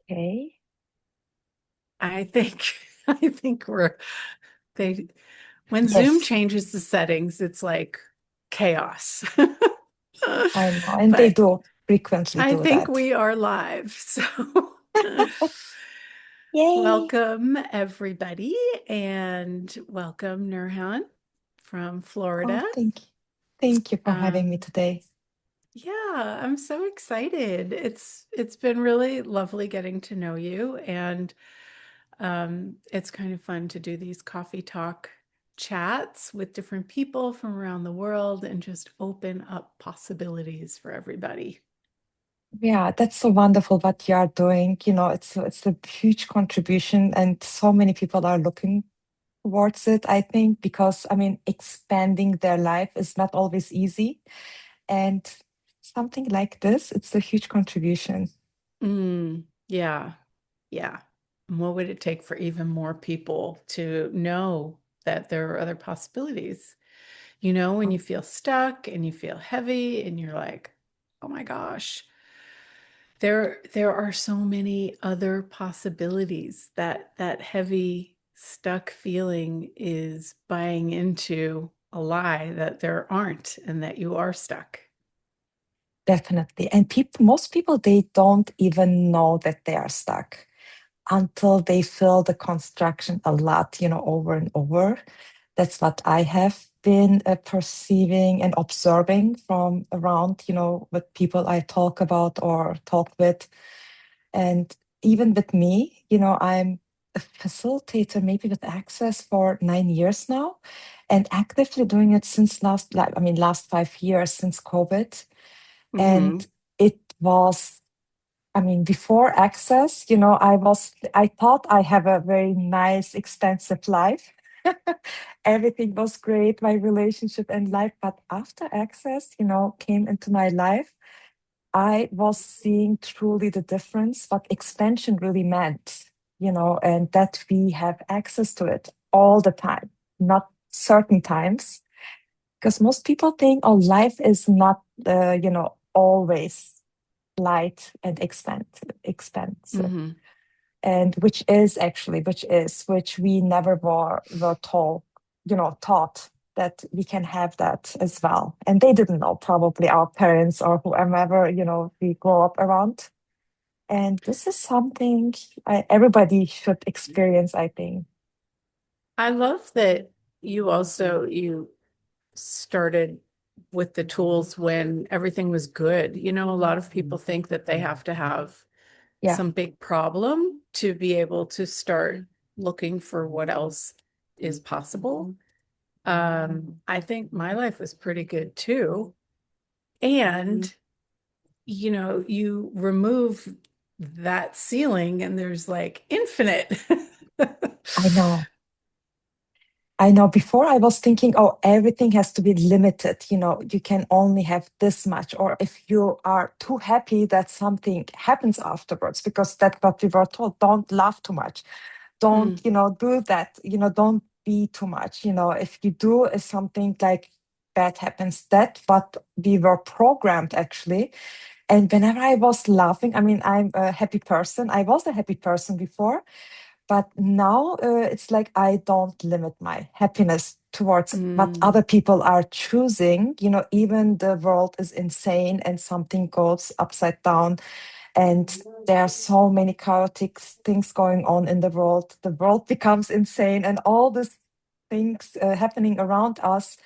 Okay. I think I think they when Zoom Yes, changes the settings, it's like chaos. I know. And they But do frequently I do think that. we are live. So Yay. welcome everybody and welcome Nurhan from Oh, Florida. thank you. Thank you for having me Um, today. yeah, I'm so excited. It's been really lovely getting to know you and it's kind of fun to do these coffee talk chats with different people from around the world and just open up possibilities for everybody. Yeah, that's so wonderful what you are doing. It's a huge contribution, and so many people are looking towards it, I think, because expanding their life is not always easy. And something like this, it's a huge contribution. Yeah, yeah. And what would it take for even more people to know that there are other possibilities? You know, when you feel stuck and you feel heavy and you're like, oh my gosh, there are so many other possibilities that heavy stuck feeling is buying into a lie that there aren't and that you are stuck. Definitely. And most people, they don't even know that they are stuck until they feel the construction a lot, over and over. That's what I have been perceiving and observing from around, with people I talk about or talk with. And even with me, I'm a facilitator maybe with Access for 9 years now and actively doing it since last 5 years since COVID. Hmm. And it was, before Access, I thought I have a very nice, expensive life. Everything was great, my relationship and life. But after Access, came into my life, I was seeing truly the difference, what expansion really meant, and that we have access to it all the time, not certain times. Because most people think, oh, life is not, always light and expensive, Hmm. and which we never were told, taught that we can have that as well. And they didn't know, probably our parents or whoever, we grow up around. And this is something everybody should experience, I think. I love that you started with the tools when everything was good. You know, a lot of people think that they have to have Yeah, some big problem to be able to start looking for what else is possible. I think my life was pretty good too. And, you know, you remove that ceiling and there's like infinite. I know. I know before I was thinking, oh, everything has to be limited. You can only have this much. Or if you are too happy that something happens afterwards, because that's what we were told, don't laugh too much. Don't, Mm, do that. Don't be too much. If you do, if something like bad happens, that's what we were programmed actually. And whenever I was laughing, I'm a happy person. I was a happy person before, but now it's like I don't limit my happiness towards what mm, other people are choosing. Even the world is insane and something goes upside down, and there are so many chaotic things going on in the world. The world becomes insane, and all these things happening around us.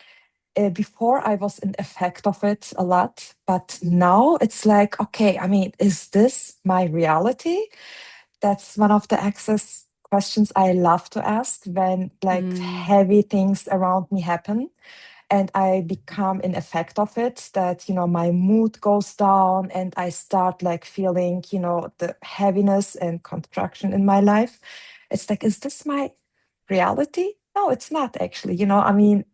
Before I was in effect of it a lot, but now it's like, okay, is this my reality? That's one of the access questions I love to ask when like mm, heavy things around me happen and I become in effect of it, that, my mood goes down and I start like feeling, the heaviness and contraction in my life. It's like, is this my reality? No, it's not actually.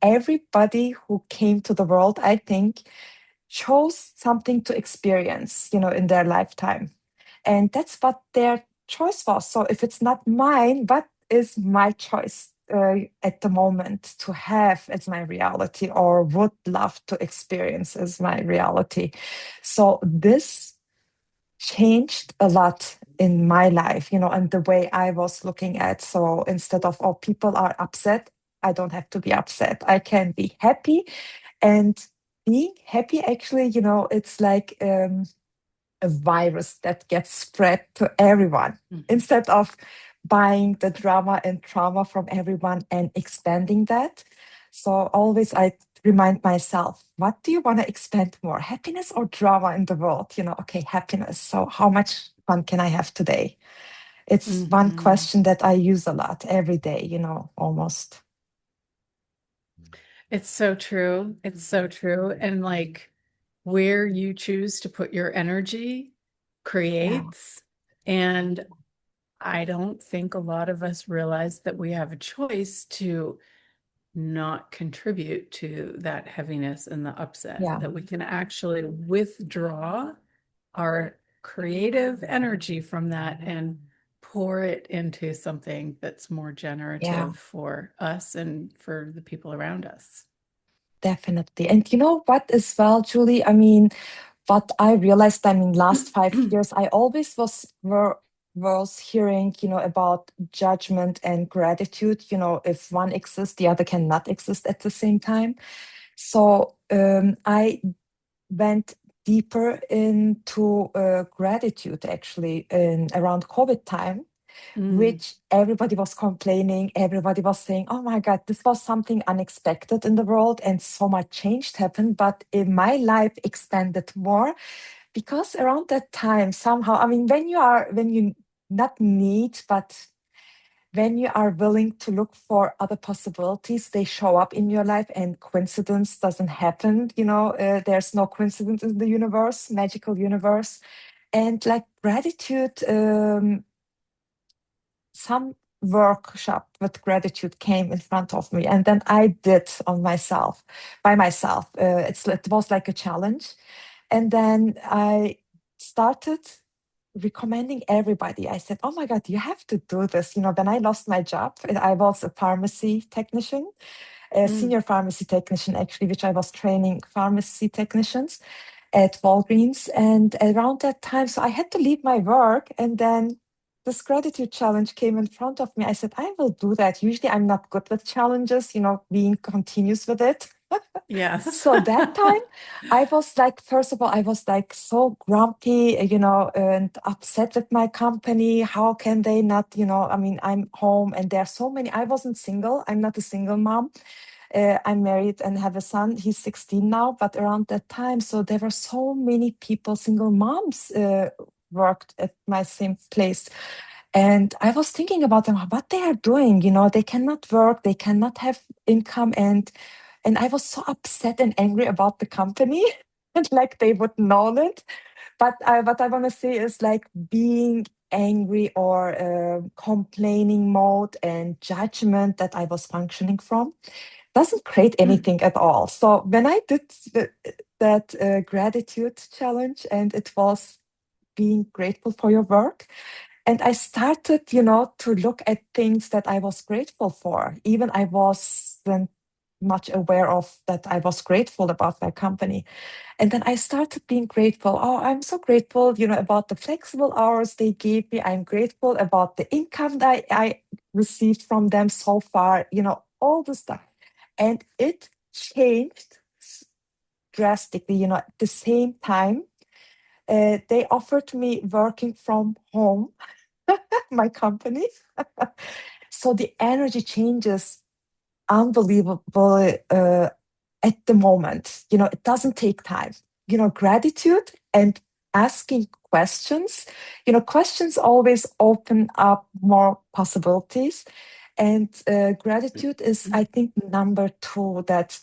Everybody who came to the world, I think, chose something to experience, in their lifetime. And that's what their choice was. So if it's not mine, what is my choice at the moment to have as my reality or would love to experience as my reality? So this changed a lot in my life, and the way I was looking at. So instead of, oh, people are upset, I don't have to be upset. I can be happy. And being happy, actually, it's like a virus that gets spread to everyone Mhm. instead of buying the drama and trauma from everyone and expanding that. So always I remind myself, what do you want to expand more, happiness or drama in the world? Okay, happiness. So how much fun can I have today? It's one Mhm. question that I use a lot every day, almost. It's so true. It's so true. And like where you choose to put your energy Yeah, creates. And I don't think a lot of us realize that we have a choice to not contribute to that heaviness and the upset, yeah, that we can actually withdraw our creative energy from that and pour it into something that's more yeah, generative for us and for the people around us. definitely. And you know what, as well, Julie? I mean, what I realized, I mean, last 5 years, I always was hearing, about judgment and gratitude. If one exists, the other cannot exist at the same time. So I went deeper into gratitude, actually, in around COVID time, Mm, which everybody was complaining. Everybody was saying, oh my God, this was something unexpected in the world, and so much change happened. But in my life expanded more because around that time, somehow, I mean, when you not need, but when you are willing to look for other possibilities, they show up in your life, and coincidence doesn't happen. There's no coincidence in the universe, magical universe. And like gratitude, some workshop with gratitude came in front of me, and then I did on myself by myself. It was like a challenge, and then I started recommending everybody. I said, oh my God, you have to do this. When I lost my job, I was a pharmacy technician, a mm, senior pharmacy technician, actually, which I was training pharmacy technicians at Walgreens. And around that time, so I had to leave my work. And then this gratitude challenge came in front of me. I said, I will do that. Usually I'm not good with challenges, being continuous with it. yes. So that time, I was like, first of all, I was like so grumpy, and upset with my company. How can they not, I mean, I'm home and there are so many. I wasn't single. I'm not a single mom. I'm married and have a son. He's 16 now, but around that time, so there were so many people, single moms, worked at my same place. And I was thinking about them, what they are doing. They cannot work, they cannot have income, and I was so upset and angry about the company, and like they would know it. But what I want to say is like being angry or complaining mode and judgment that I was functioning from doesn't create anything at all. So when I did that gratitude challenge, and it was being grateful for your work, and I started, to look at things that I was grateful for. Even I wasn't much aware of that I was grateful about my company. And then I started being grateful. Oh, I'm so grateful, about the flexible hours they gave me. I'm grateful about the income that I received from them so far, all the stuff. And it changed drastically, at the same time. They offered me working from home, my company. So the energy changes unbelievable at the moment. It doesn't take time. Gratitude and asking questions. Questions always open up more possibilities. And gratitude is, I think, number two that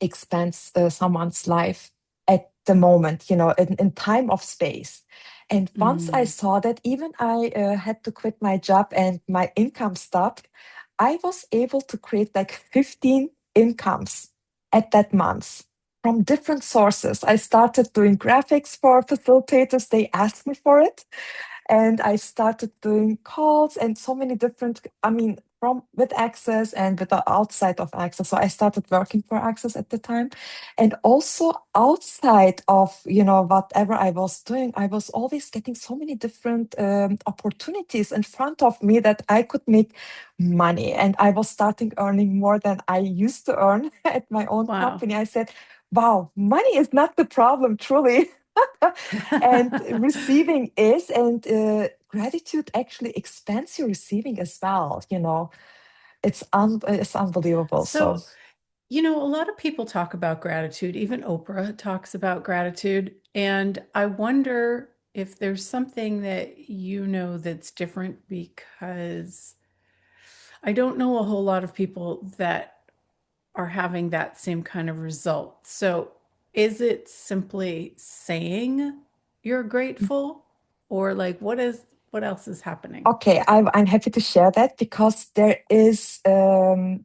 expands someone's life at the moment, in time of space. And once I Mm, saw that, even I had to quit my job and my income stopped, I was able to create like 15 incomes at that month from different sources. I started doing graphics for facilitators, they asked me for it. And I started doing calls and so many different, I mean, from with Access and with the outside of Access. So I started working for Access at the time. And also outside of, whatever I was doing, I was always getting so many different opportunities in front of me that I could make money. And I was starting earning more than I used to earn at my own Wow. company. I said, wow, money is not the problem, truly. And receiving is, and gratitude actually expands your receiving as well. It's unbelievable. So So, a lot of people talk about gratitude. Even Oprah talks about gratitude. And I wonder if there's something that that's different, because I don't know a whole lot of people that are having that same kind of result. So, is it simply saying you're grateful, or like what else is happening? okay, I'm happy to share that because there is a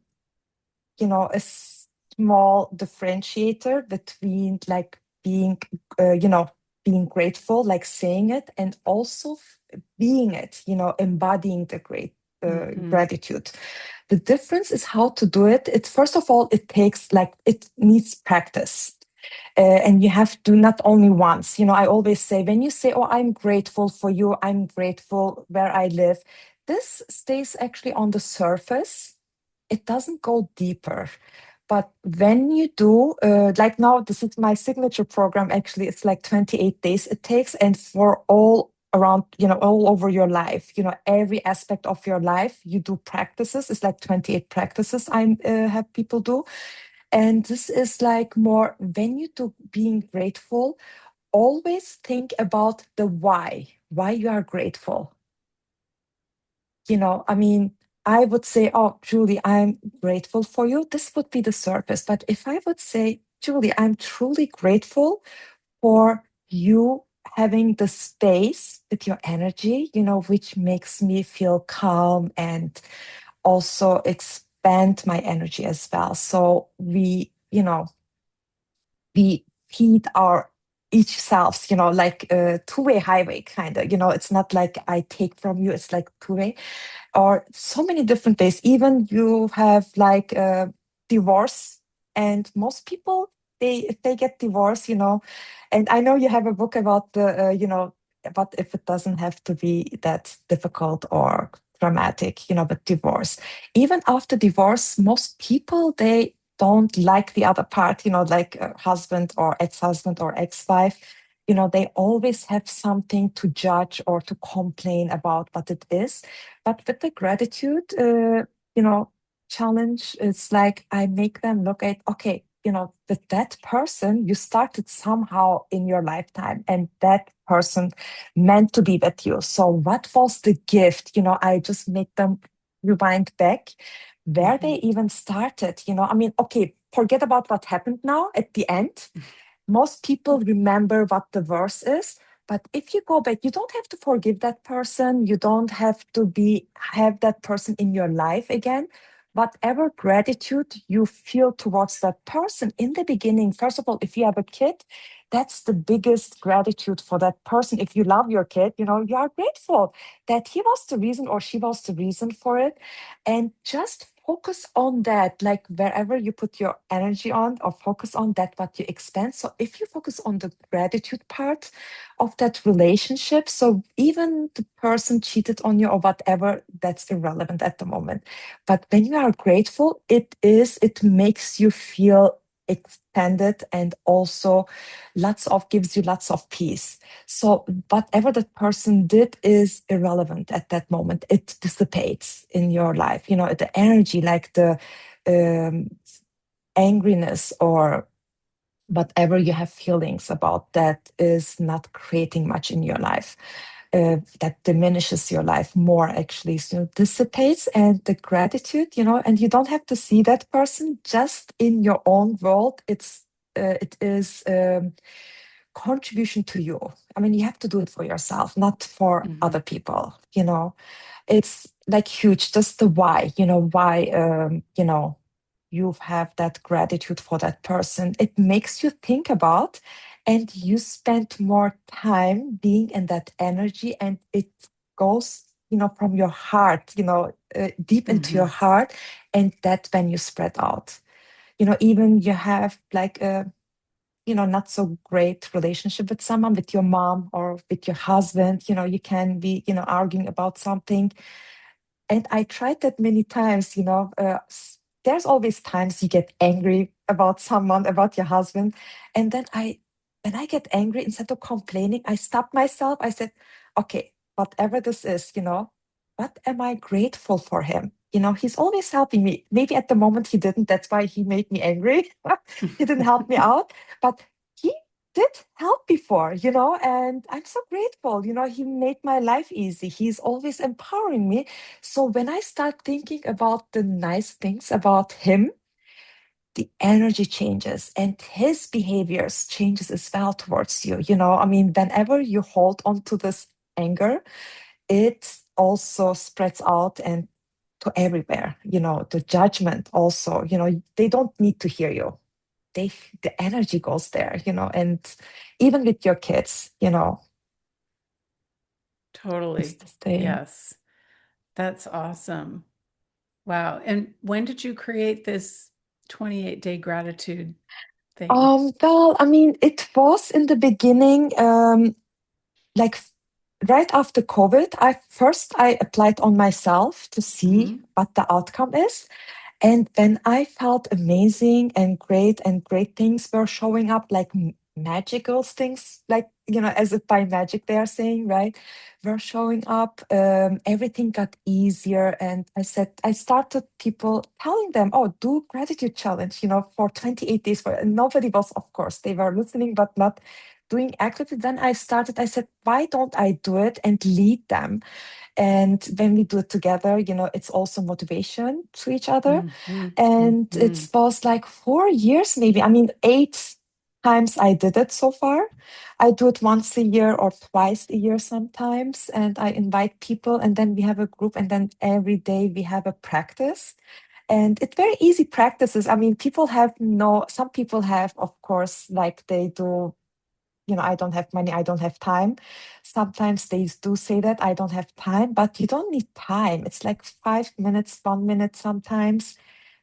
small differentiator between like being being grateful, like saying it, and also being it, embodying the Hmm. gratitude. The difference is how to do it. It first of all, it needs practice. And you have to not only once. I always say, when you say, oh, I'm grateful for you, I'm grateful where I live, this stays actually on the surface. It doesn't go deeper. But when you do, like now, this is my signature program. Actually, it's like 28 days it takes, and for all around, all over your life, every aspect of your life, you do practices. It's like 28 practices I have people do. And this is like more when you do being grateful, always think about the why you are grateful. I mean, I would say, oh, Julie, I'm grateful for you. This would be the surface. But if I would say, Julie, I'm truly grateful for you having the space with your energy, which makes me calm and also expand my energy as well. So we feed our each selves, like a two-way highway kind of, it's not like I take from you, it's like two-way, or so many different ways. Even you have like divorce, and most people, if they get divorced, and I know you have a book about the but if it doesn't have to be that difficult or dramatic, but divorce, even after divorce, most people, they don't like the other part, like husband or ex-husband or ex-wife, they always have something to judge or to complain about what it is. But with the gratitude, you know, challenge, it's like I make them look at, okay, with that person, you started somehow in your lifetime, and that person meant to be with you. So what was the gift? I just make them rewind back where they Hmm. even started. I mean, okay, forget about what happened now at the end. Most people remember what the verse is, but if you go back, you don't have to forgive that person, you don't have to be have that person in your life again. Whatever gratitude you feel towards that person in the beginning, first of all, if you have a kid, that's the biggest gratitude for that person. If you love your kid, you are grateful that he was the reason or she was the reason for it. And just focus on that, like wherever you put your energy on, or focus on that what you expand. So if you focus on the gratitude part of that relationship, so even the person cheated on you or whatever, that's irrelevant at the moment. But when you are grateful, it makes you feel extended, and also gives you lots of peace. So whatever that person did is irrelevant at that moment. It dissipates in your life. The energy, like the um, angriness or whatever you have feelings about, that is not creating much in your life. That diminishes your life more, actually. So dissipates, and the gratitude, and you don't have to see that person just in your own world. It is contribution to you. I mean, you have to do it for yourself, not for Hmm. other people. It's like huge. Just the why you have that gratitude for that person. It makes you think about, and you spend more time being in that energy, and it goes from your heart, deep into your Hmm. heart. And that's when you spread out. Even you have like a, not so great relationship with someone, with your mom or with your husband, you can be, arguing about something. And I tried that many times, there's always times you get angry about someone, about your husband. And then when I get angry, instead of complaining, I stopped myself. I said, okay, whatever this is, what am I grateful for him? He's always helping me. Maybe at the moment he didn't. That's why he made me angry. He didn't help me out. But he did help before, and I'm so grateful. He made my life easy. He's always empowering me. So when I start thinking about the nice things about him, the energy changes and his behaviors changes as well towards you. I mean, whenever you hold on to this anger, it also spreads out and to everywhere. The judgment also, they don't need to hear you. The energy goes there, and even with your kids, it's Totally. the same. Yes. That's awesome. Wow. And when did you create this 28-day gratitude thing? Well, I mean, it was in the beginning, like right after COVID. I applied on myself to see Hmm. what the outcome is. And then I felt amazing and great things were showing up, like magical things, like, as if by magic they are saying, right? Were showing up. Everything got easier. And I started people telling them, oh, do gratitude challenge, for 28 days. And nobody was, of course, they were listening, but not doing actively. Then I said, why don't I do it and lead them? And when we do it together, it's also motivation to each other. Hmm. And it Hmm. was like 4 years, maybe. I mean, 8 times I did it so far. I do it once a year or twice a year sometimes. And I invite people, and then we have a group, and then every day we have a practice. And it's very easy practices. I mean, some people have, of course, like they do, I don't have money, I don't have time. Sometimes they do say that I don't have time, but you don't need time. It's like 5 minutes, 1 minute sometimes.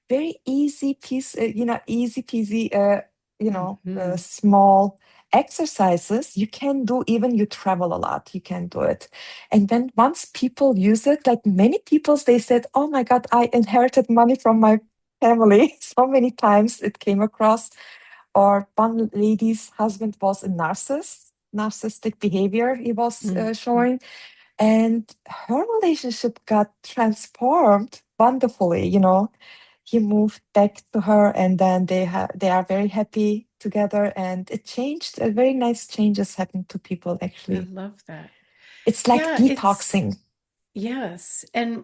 Very easy piece, easy peasy, Hmm. small exercises you can do. Even you travel a lot, you can do it. And then once people use it, like many people, they said, oh my God, I inherited money from my family. So many times it came across. Or one lady's husband was a narcissistic behavior he was Hmm. showing, and her relationship got transformed wonderfully. He moved back to her, and then they are very happy together, and it changed. Very nice changes happened to people I actually. love that. It's like Yeah, it's detoxing. yes. And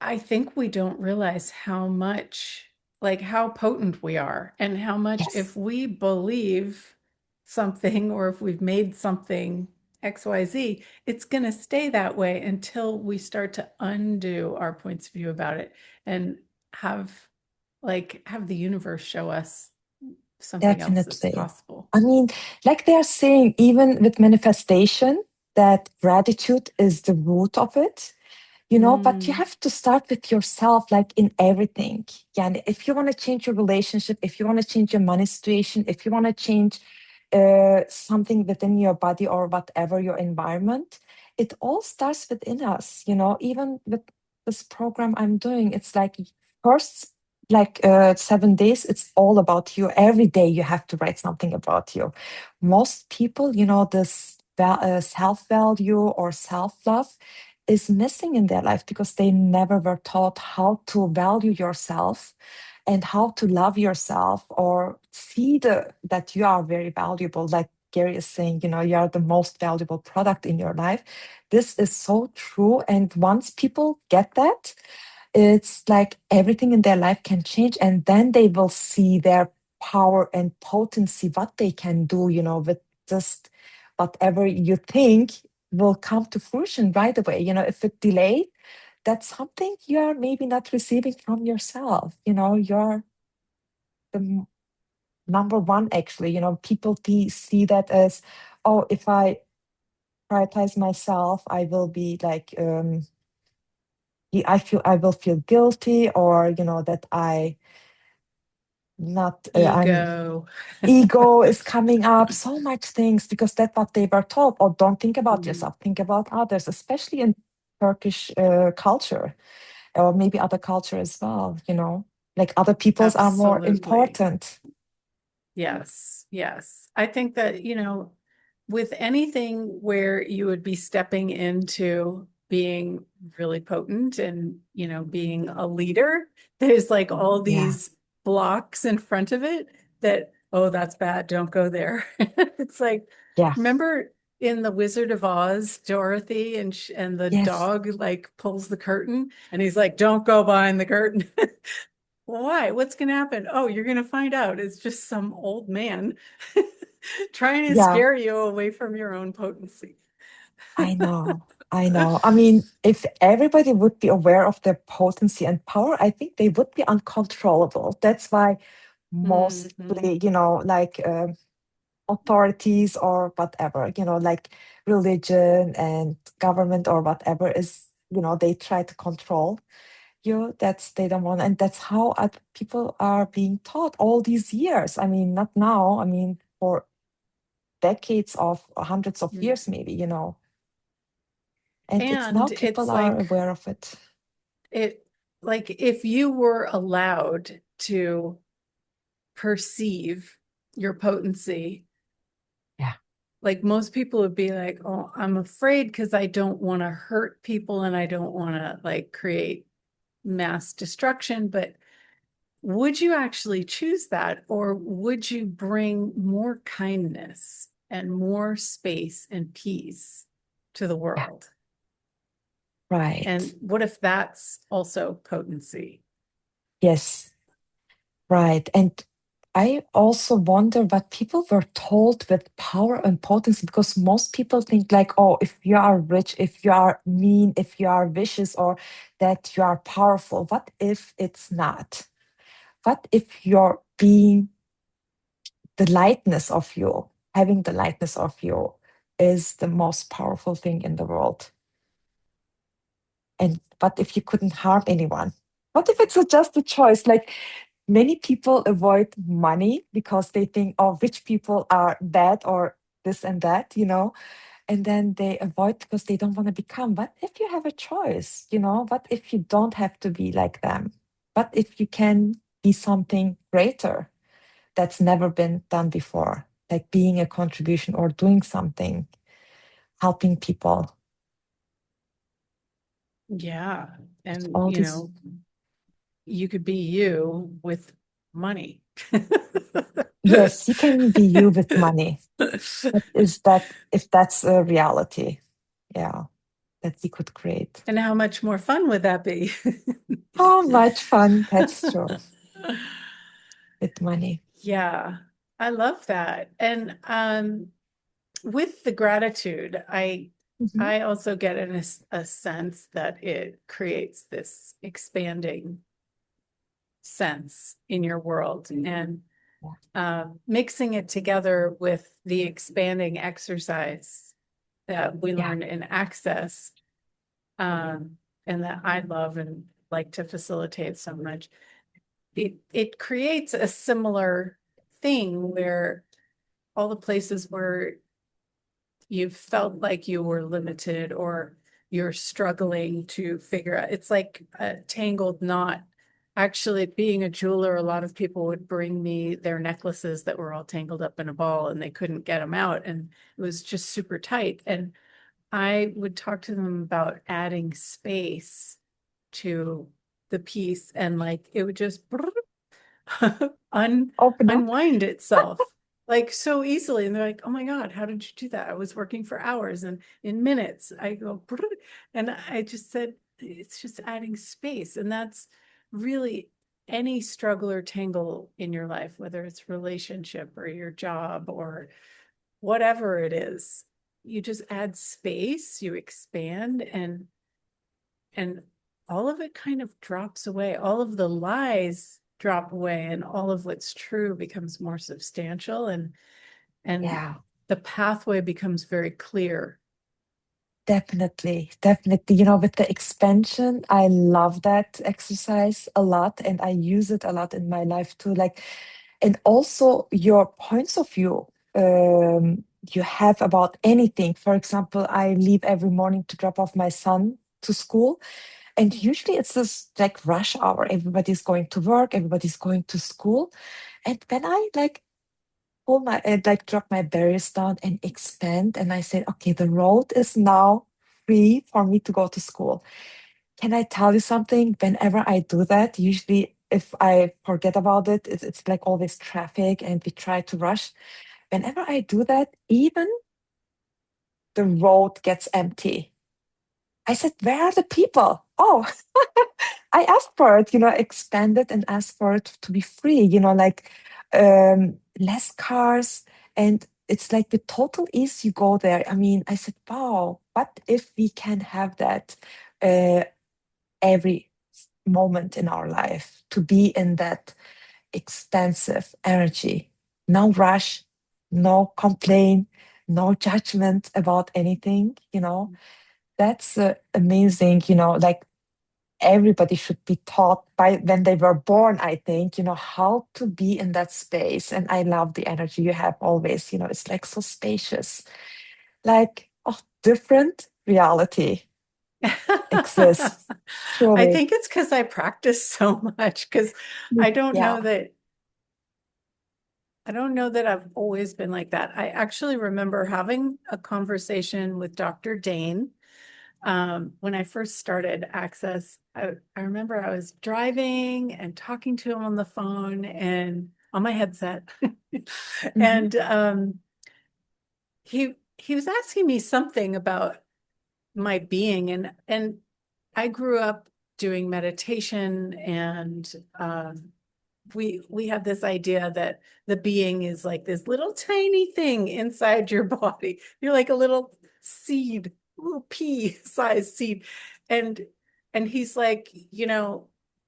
I think we don't realize how much, like how potent we are, and how much Yes, if we believe something or if we've made something XYZ, it's going to stay that way until we start to undo our points of view about it and have have the universe show us something else that's definitely. possible. I mean, like they are saying, even with manifestation, that gratitude is the root of it. But you Mm, have to start with yourself, like in everything. Yeah, and if you want to change your relationship, if you want to change your money situation, if you want to change something within your body or whatever your environment, it all starts within us. Even with this program I'm doing, it's like first, like 7 days, it's all about you. Every day you have to write something about you. Most people, this self value or self love is missing in their life because they never were taught how to value yourself and how to love yourself or see that you are very valuable. Like Gary is saying, you are the most valuable product in your life. This is so true. And once people get that, it's like everything in their life can change, and then they will see their power and potency, what they can do, with just whatever you think will come to fruition right away. If it delayed, that's something you're maybe not receiving from yourself. You're the number one, actually. People see that as, oh, if I prioritize myself, I will be like, I will feel guilty, or that not I'm Ego. ego is coming up, so much things, because that's what they were told. Or don't think about Mm, yourself, think about others, especially in Turkish culture, or maybe other culture as well, like other people's are more absolutely. important. Yes, yes. I think that, with anything where you would be stepping into being really potent and, being a leader, there's like all Yeah, these blocks in front of it that, oh, that's bad, don't go there. It's like, yeah, remember in The Wizard of Oz, Dorothy and the yes, dog like pulls the curtain and he's like, don't go behind the curtain. Why? What's going to happen? Oh, you're going to find out. It's just some old man trying to yeah. scare you away from your own potency. I know. I know. I mean, if everybody would be aware of their potency and power, I think they would be uncontrollable. That's why Mhm. mostly, like authorities or whatever, like religion and government or whatever is, they try to control you. They don't want, and that's how people are being taught all these years. I mean, not now. I mean, for decades of hundreds of Mm. years, maybe, and it's now And people it's are aware of it. it like if you were allowed to perceive your potency, Yeah, like most people would be like, "Oh, I'm afraid because I don't want to hurt people and I don't want to like create mass destruction." But would you actually choose that, or would you bring more kindness and more space and peace to the yeah, world? And right. what if that's also potency? Yes, right. And I also wonder what people were told with power and potency, because most people think like, oh, if you are rich, if you are mean, if you are vicious, or that you are powerful. What if it's not? What if you're being the lightness of you, having the lightness of you is the most powerful thing in the world? And what if you couldn't harm anyone? What if it's just a choice? Like many people avoid money because they think, oh, rich people are bad or this and that, and then they avoid because they don't want to become. But if you have a choice, what if you don't have to be like them? What if you can be something greater that's never been done before, like being a contribution or doing something, helping people? Yeah. It's And, all these. you could be you with money. Yes, you can be you with money. But is that if that's a reality? Yeah, that you could create. And how much more fun would that be? How much fun, that's true, with money. Yeah, I love that. And with the gratitude, I Mhm. I also get a sense that it creates this expanding sense in your world, and Yeah, mixing it together with the expanding exercise that we yeah, learn in Access, um, and that I love and like to facilitate so much. It creates a similar thing where all the places where you felt like you were limited or you're struggling to figure out, it's like a tangled knot. Actually, being a jeweler, a lot of people would bring me their necklaces that were all tangled up in a ball and they couldn't get them out. And it was just super tight. And I would talk to them about adding space to the piece, and like it would just un open up. unwind itself like so easily. And they're like, oh my God, how did you do that? I was working for hours and in minutes I go, and I just said, it's just adding space. And that's really any struggle or tangle in your life, whether it's relationship or your job or whatever it is. You just add space, you expand, and all of it kind of drops away. All of the lies drop away and all of what's true becomes more substantial, and Yeah, the pathway becomes very clear Definitely, definitely. You know, with the expansion, I love that exercise a lot and I use it a lot in my life too. Like, and also your points of view you have about anything. For example, I leave every morning to drop off my son to school, and usually it's this like rush hour. Everybody's going to work, everybody's going to school. And when I like pull my like drop my barriers down and expand and I said, okay, the road is now free for me to go to school. Can I tell you something? Whenever I do that, usually if I forget about it, it's like always traffic and we try to rush. Whenever I do that, even the road gets empty. I said, where are the people? Oh, I asked for it, expanded and asked for it to be free, like less cars. And it's like the total ease you go there. I mean, I said, wow, what if we can have that uh, every moment in our life to be in that expansive energy? No rush, no complaint, no judgment about anything, That's amazing, like everybody should be taught by when they were born, I think, how to be in that space. And I love the energy you have always, it's like so spacious, like, oh, different reality exists, I truly. think it's because I practice so much because I don't Yeah. know that I don't know that I've always been like that. I actually remember having a conversation with Dr. Dane when I first started Access. I remember I was driving and talking to him on the phone and on my headset. Hmm. And he was asking me something about my being and I grew up doing meditation and we have this idea that the being is like this little tiny thing inside your body. You're like a little seed, little pea sized seed. And and he's like,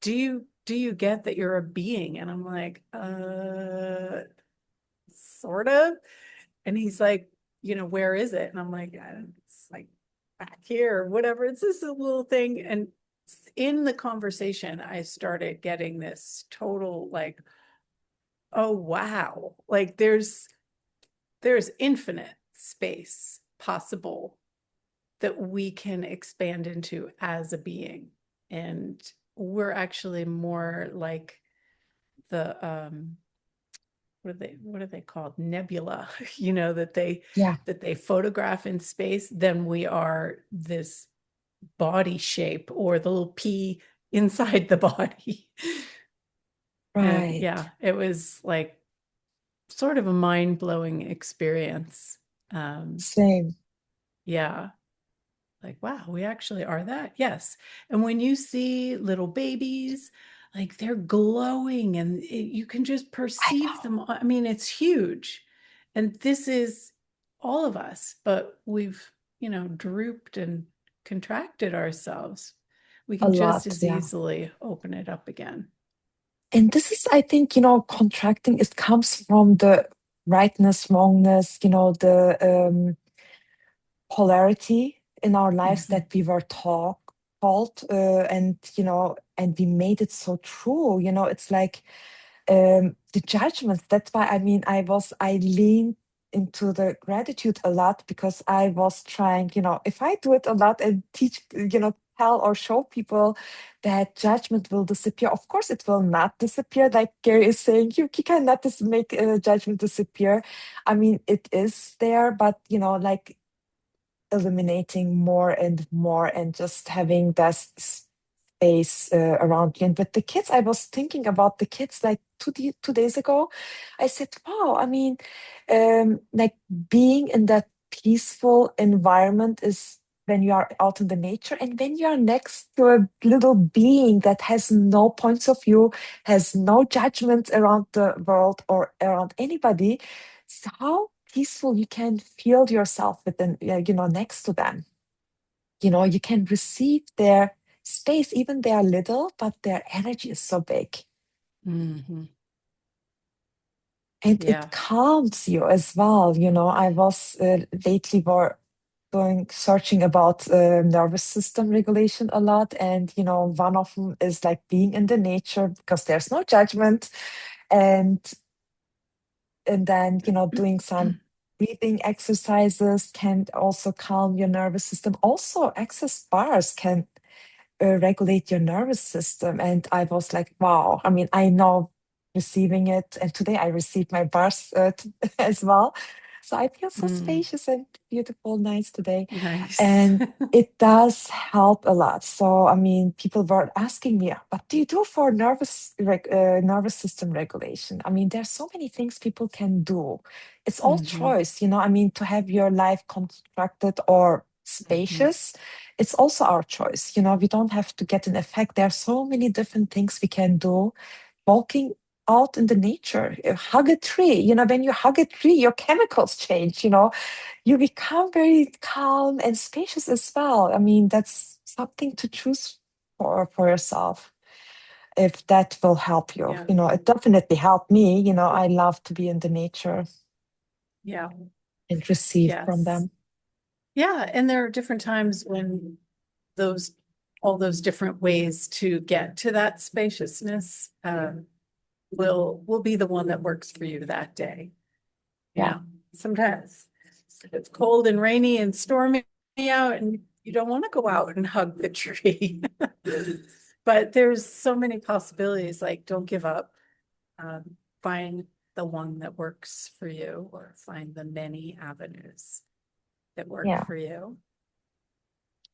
do you get that you're a being? And I'm like, sort of. And he's like, where is it? And I'm like, it's like back here or whatever. It's this little thing. And in the conversation, I started getting this total like, oh wow, like there's infinite space possible that we can expand into as a being. And we're actually more like the what are they called, nebula, Yeah. that they photograph in space than we are this body shape or the little pea inside the body. And Right. yeah, it was like sort of a mind-blowing experience. Same. Yeah, like, wow, we actually are that. Yes. And when you see little babies, like they're glowing and you can just I perceive know. them. I mean, it's huge. And this is all of us, but we've, drooped and contracted ourselves. We A can just lot. as Yeah. easily open it up again. And this is, I think, contracting, it comes from the rightness, wrongness, the polarity in our lives Mhm. that we were taught, and we made it so true. It's like the judgments. That's why, I mean, I leaned into the gratitude a lot because I was trying, if I do it a lot and teach, tell or show people that judgment will disappear. Of course, it will not disappear. Like Gary is saying, you cannot just make judgment disappear. I mean, it is there, but like eliminating more and more and just having that space around you. And with the kids, I was thinking about the kids like 2 days ago. I said, wow, I mean, like being in that peaceful environment is when you are out in the nature and when you are next to a little being that has no points of view, has no judgments around the world or around anybody, so how peaceful you can feel yourself within, next to them. You can receive their space, even they are little, but their energy is so big. Mhm. And it Yeah. calms you as well. I was lately more. doing searching about nervous system regulation a lot, and one of them is like being in the nature because there's no judgment, and then doing some breathing exercises can also calm your nervous system. Also, access bars can regulate your nervous system. And I was like, wow. I mean, I know receiving it, and today I received my bars as well. So I feel so Mm, spacious and beautiful, nice today. nice. And it does help a lot. So, I mean, people were asking me, what do you do for nervous system regulation? I mean, there's so many things people can do. It's all Hmm. choice, I mean, to have your life constructed or Hmm. spacious, it's also our choice. We don't have to get an effect. There are so many different things we can do. Walking out in the nature, hug a tree. When you hug a tree, your chemicals change. You become very calm and spacious as well. I mean, that's something to choose for yourself. If that will help you, Yeah. it definitely helped me. I love to be in the nature Yeah. and receive from Yes. them. Yeah. And there are different times when those, all those different ways to get to that spaciousness will be the one that works for you that day. Yeah, Sometimes it's cold and rainy and stormy out and you don't want to go out and hug the tree. But there's so many possibilities, like don't give up. Find the one that works for you or find the many avenues that work yeah, for you.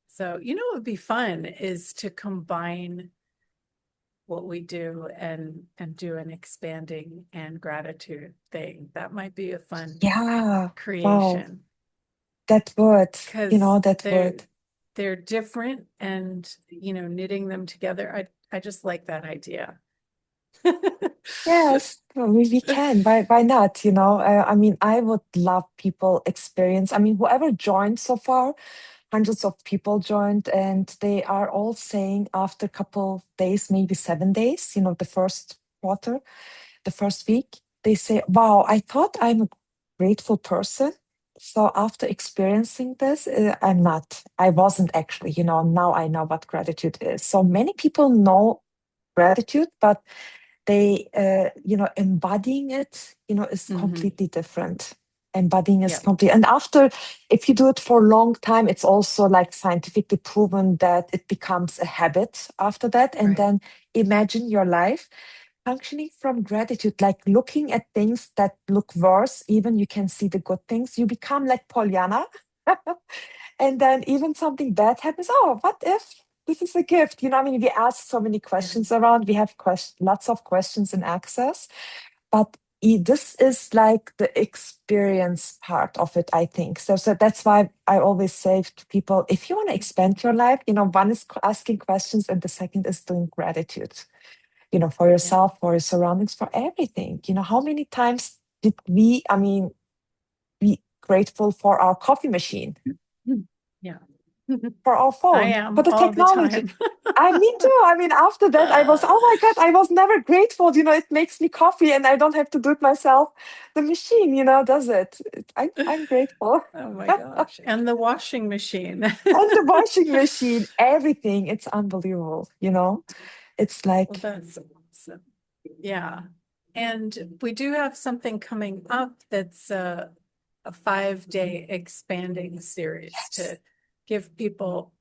So, what would be fun is to combine what we do and do an expanding and gratitude thing. That might be a fun yeah. Wow, creation that would, because that they're would. they're different and knitting them together. I just like that idea. Yes, well, we can. Why not? I mean, I would love people experience. I mean, whoever joined so far, hundreds of people joined, and they are all saying after a couple days, maybe 7 days, the first quarter, the first week, they say, wow, I thought I'm a grateful person. So after experiencing this, I'm not. I wasn't actually, now I know what gratitude is. So many people know gratitude, but they embodying it is Hmm. completely different. Embodying is Yeah, complete, and after, if you do it for a long time, it's also like scientifically proven that it becomes a habit after that. And right. then imagine your life functioning from gratitude, like looking at things that look worse, even you can see the good things. You become like Pollyanna. And then even something bad happens. Oh, what if this is a gift? I mean, we ask so many Yeah. questions around. We have lots of questions in access, but this is like the experience part of it, I think. So that's why I always say to people, if you want to expand your life, one is asking questions, and the second is doing gratitude, for Yeah. yourself, for your surroundings, for everything. How many times did we, I mean, be grateful for our coffee machine, Yeah. for our I phone, for am the all the technology? time. Me too. I mean, after that, I was, oh my God, I was never grateful. It makes me coffee and I don't have to do it myself. The machine, does it. I'm grateful. Oh my gosh. And the washing machine. And the washing machine, everything. It's unbelievable. It's Well, like, that's awesome. Yeah. And we do have something coming up that's a 5-day expanding series yes, to give people,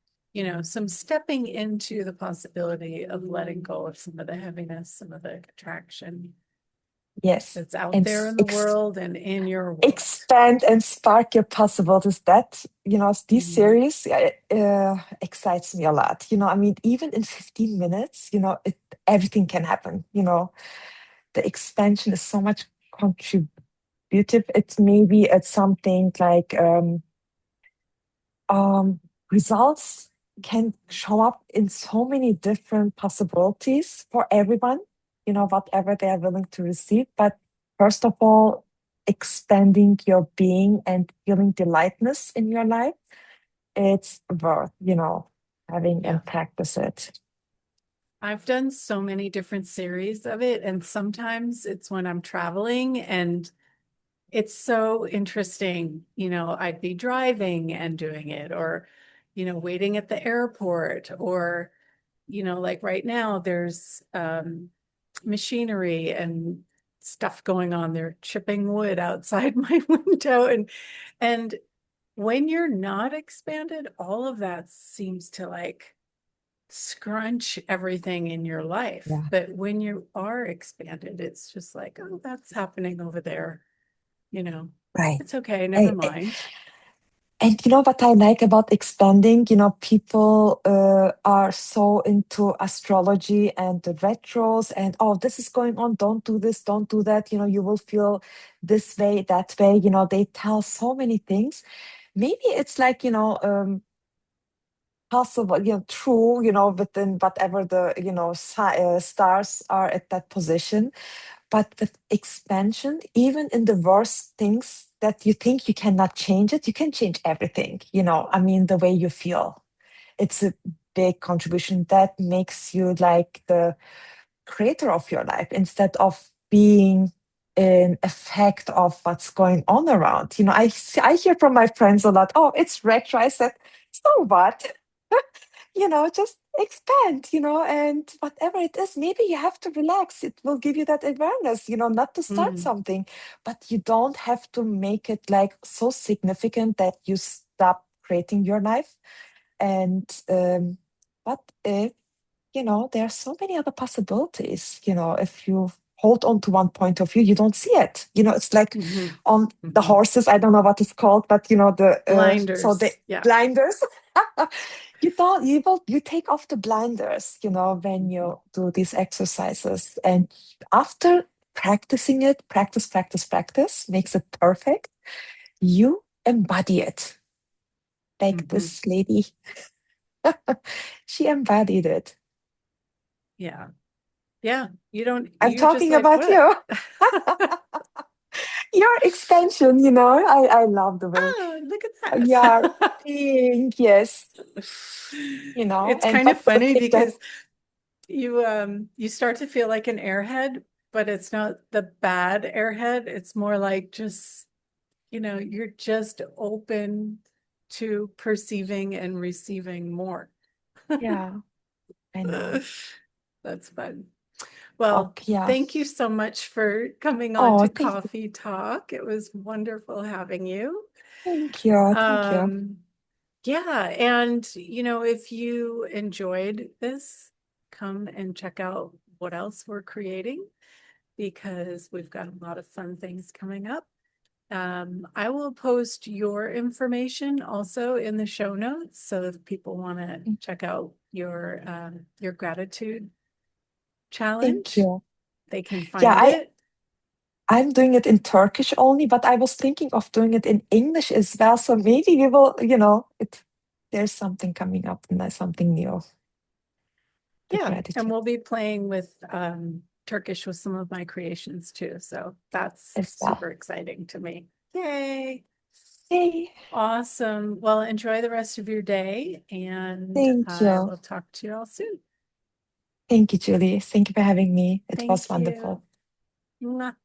some stepping into the possibility of letting go of some of the heaviness, some of the attraction yes. that's out And there in the world and in your world. expand and spark your possibilities. That this Mhm. series excites me a lot. I mean, even in 15 minutes, everything can happen. The expansion is so much contributive. It's maybe it's something like results can show up in so many different possibilities for everyone, whatever they are willing to receive. But first of all, expanding your being and feeling the lightness in your life, it's worth, having Yeah. and practice it. I've done so many different series of it, and sometimes it's when I'm traveling and it's so interesting. I'd be driving and doing it, or, waiting at the airport, or, like right now, there's machinery and stuff going on. They're chipping wood outside my window. And when you're not expanded, all of that seems to like scrunch everything in your life. Yeah. But when you are expanded, it's just like, oh, that's happening over there. You know, Right. it's okay, never I, mind. and you know what I like about expanding? People are so into astrology and the retros, and oh, this is going on. Don't do this, don't do that. You will feel this way, that way. They tell so many things. Maybe it's like, possible, true, within whatever the, stars are at that position. But with expansion, even in the worst things that you think you cannot change it, you can change everything. I mean, the way you feel. It's a big contribution that makes you like the creator of your life instead of being an effect of what's going on around. I hear from my friends a lot, oh, it's retro. I said, so what? Just expand, and whatever it is, maybe you have to relax. It will give you that awareness, not to start Mm, something, but you don't have to make it like so significant that you stop creating your life. And but if, there are so many other possibilities, if you hold on to one point of view, you don't see it. It's like mhm, on the mhm. horses, I don't know what it's called, but the so the Blinders. Yeah. blinders. You take off the blinders, when Mhm, you do these exercises. And after practicing it, practice, practice, practice, makes it perfect. You embody it. Like mhm. this lady, she embodied it. Yeah. Yeah. You don't, I'm you're just talking like, about what? you. Your expansion, I love the way Oh, look at you are that. being, yes, It's and kind of what will funny take that? because you start to feel like an airhead, but it's not the bad airhead. It's more like just, you're just open to perceiving and receiving more. Yeah, I know. That's fun. Well, Okay, yeah. thank you so much for coming on Oh, to Coffee Talk. It was wonderful having you. thank you, thank you. Um, yeah, and if you enjoyed this, come and check out what else we're creating because we've got a lot of fun things coming up. I will post your information also in the show notes, so if people want to check out your gratitude Thank challenge, you. they can Yeah, find it. I'm doing it in Turkish only, but I was thinking of doing it in English as well. So maybe we will, there's something coming up and there's something new, the Yeah, and gratitude we'll be playing with Turkish with some of my creations too. So that's as well. super exciting to me. Yay. Hey, Awesome. Well, enjoy the rest of your day, and thank I you. will talk to you all soon. Thank you, Julie. Thank you for having me. It was Thank you. wonderful. Mwah.